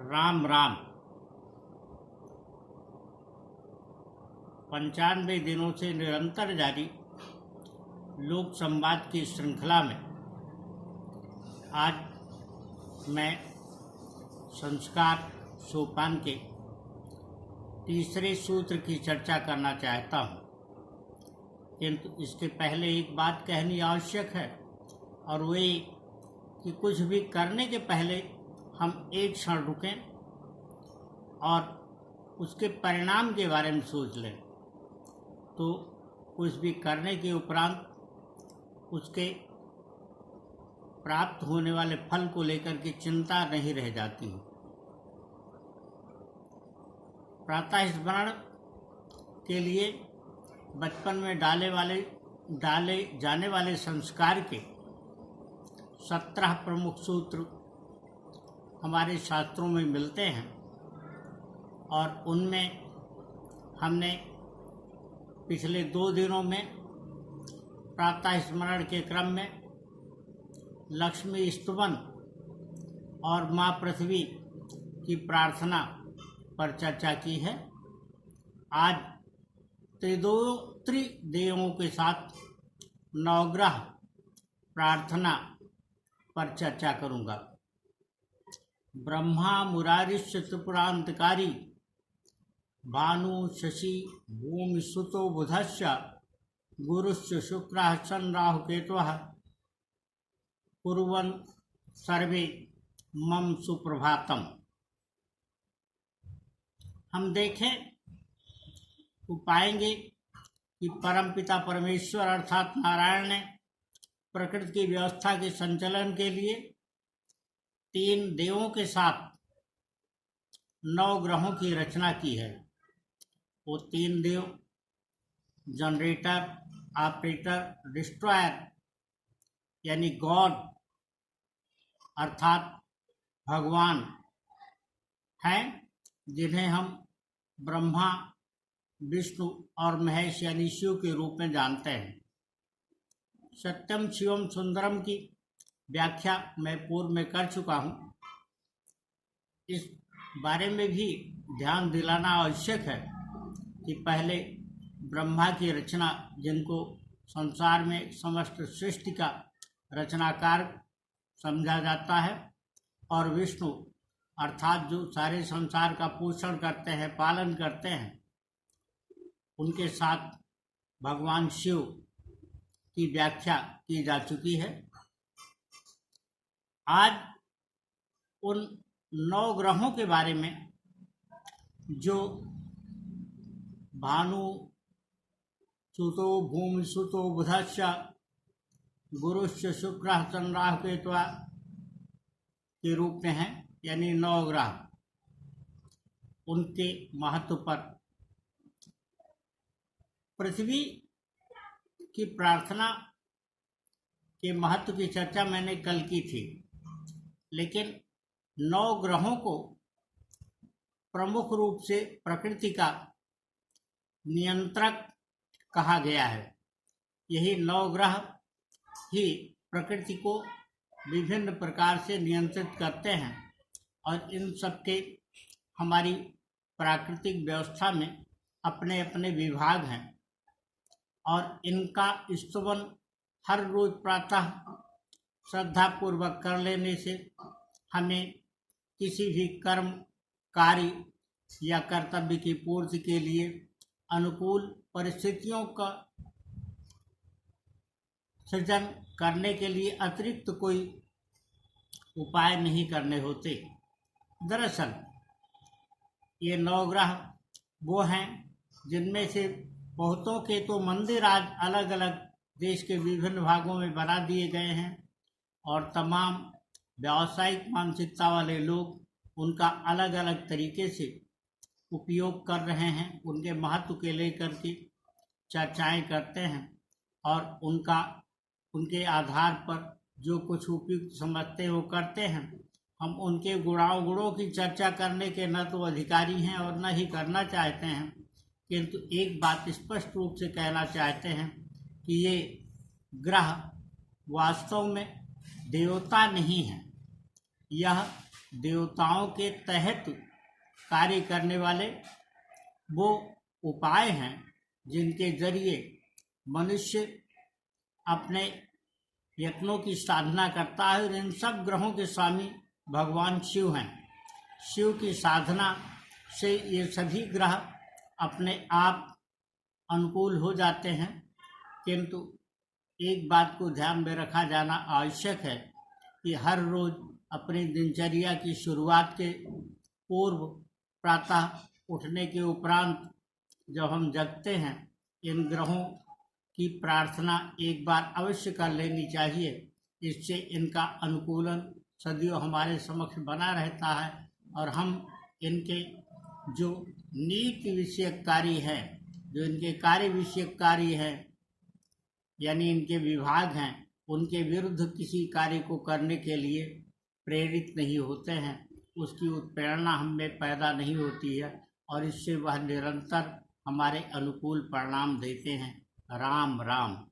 राम राम। 95 दिनों से निरंतर जारी लोक संवाद की श्रृंखला में आज मैं संस्कार सोपान के तीसरे सूत्र की चर्चा करना चाहता हूँ, किंतु इसके पहले एक बात कहनी आवश्यक है, और वही कि कुछ भी करने के पहले हम एक क्षण रुकें और उसके परिणाम के बारे में सोच लें, तो कुछ भी करने के उपरांत उसके प्राप्त होने वाले फल को लेकर के चिंता नहीं रह जाती है। प्रातः स्मरण के लिए बचपन में डाले जाने वाले संस्कार के 17 प्रमुख सूत्र हमारे शास्त्रों में मिलते हैं, और उनमें हमने पिछले 2 दिनों में प्रातः स्मरण के क्रम में लक्ष्मी स्तुवन और माँ पृथ्वी की प्रार्थना पर चर्चा की है। आज त्रिदेवों के साथ नवग्रह प्रार्थना पर चर्चा करूँगा। ब्रह्मा मुरारिश्च त्रिपुरांतकारी भानु शशि भूमि सुतो बुधश्च गुरुश्च शुक्रः चं राहु केतुः कुर्वन् सर्वे मम सुप्रभातम। हम देखें तो पाएंगे कि परमपिता परमेश्वर अर्थात नारायण ने प्रकृति की व्यवस्था के संचालन के लिए 3 देवों के साथ 9 ग्रहों की रचना की है। वो 3 देव जनरेटर, ऑपरेटर, डिस्ट्रॉयर यानी गॉड अर्थात भगवान हैं, जिन्हें हम ब्रह्मा, विष्णु और महेश यानी शिव के रूप में जानते हैं। सत्यम शिवम सुंदरम की व्याख्या मैं पूर्व में कर चुका हूँ। इस बारे में भी ध्यान दिलाना आवश्यक है कि पहले ब्रह्मा की रचना, जिनको संसार में समस्त सृष्टि का रचनाकार समझा जाता है, और विष्णु अर्थात जो सारे संसार का पोषण करते हैं, पालन करते हैं, उनके साथ भगवान शिव की व्याख्या की जा चुकी है। आज उन 9 ग्रहों के बारे में जो भानु सुतो भूमि सुतो बुधश्च गुरुश्च शुक्रः चं राहु केतुः के रूप में हैं, यानी 9 ग्रह, उनके महत्व पर पृथ्वी की प्रार्थना के महत्व की चर्चा मैंने कल की थी, लेकिन 9 ग्रहों को प्रमुख रूप से प्रकृति का नियंत्रक कहा गया है। यही 9 ग्रह ही प्रकृति को विभिन्न प्रकार से नियंत्रित करते हैं, और इन सबके हमारी प्राकृतिक व्यवस्था में अपने अपने विभाग हैं, और इनका स्तुवन हर रोज प्रातः श्रद्धापूर्वक कर लेने से हमें किसी भी कर्म, कार्य या कर्तव्य की पूर्ति के लिए अनुकूल परिस्थितियों का सृजन करने के लिए अतिरिक्त कोई उपाय नहीं करने होते। दरअसल ये 9 ग्रह वो हैं जिनमें से बहुतों के तो मंदिर आज अलग अलग देश के विभिन्न भागों में बना दिए गए हैं, और तमाम व्यावसायिक मानसिकता वाले लोग उनका अलग अलग तरीके से उपयोग कर रहे हैं। उनके महत्व के लेकर के चर्चाएं करते हैं, और उनके आधार पर जो कुछ उपयुक्त समझते हो करते हैं। हम उनके गुणों की चर्चा करने के न तो अधिकारी हैं और न ही करना चाहते हैं, किंतु एक बात स्पष्ट रूप से कहना चाहते हैं कि ये ग्रह वास्तव में देवता नहीं है, यह देवताओं के तहत कार्य करने वाले वो उपाय हैं जिनके जरिए मनुष्य अपने यत्नों की साधना करता है। और इन सब ग्रहों के स्वामी भगवान शिव हैं। शिव की साधना से ये सभी ग्रह अपने आप अनुकूल हो जाते हैं। किंतु एक बात को ध्यान में रखा जाना आवश्यक है कि हर रोज अपनी दिनचर्या की शुरुआत के पूर्व प्रातः उठने के उपरांत जब हम जगते हैं, इन ग्रहों की प्रार्थना एक बार अवश्य कर लेनी चाहिए। इससे इनका अनुकूलन सदैव हमारे समक्ष बना रहता है और हम इनके जो नीति विषयक कार्य है, जो इनके कार्य विषयक कार्य है, यानी इनके विभाग हैं, उनके विरुद्ध किसी कार्य को करने के लिए प्रेरित नहीं होते हैं। उसकी उत्प्रेरणा हमें पैदा नहीं होती है और इससे वह निरंतर हमारे अनुकूल परिणाम देते हैं। राम राम।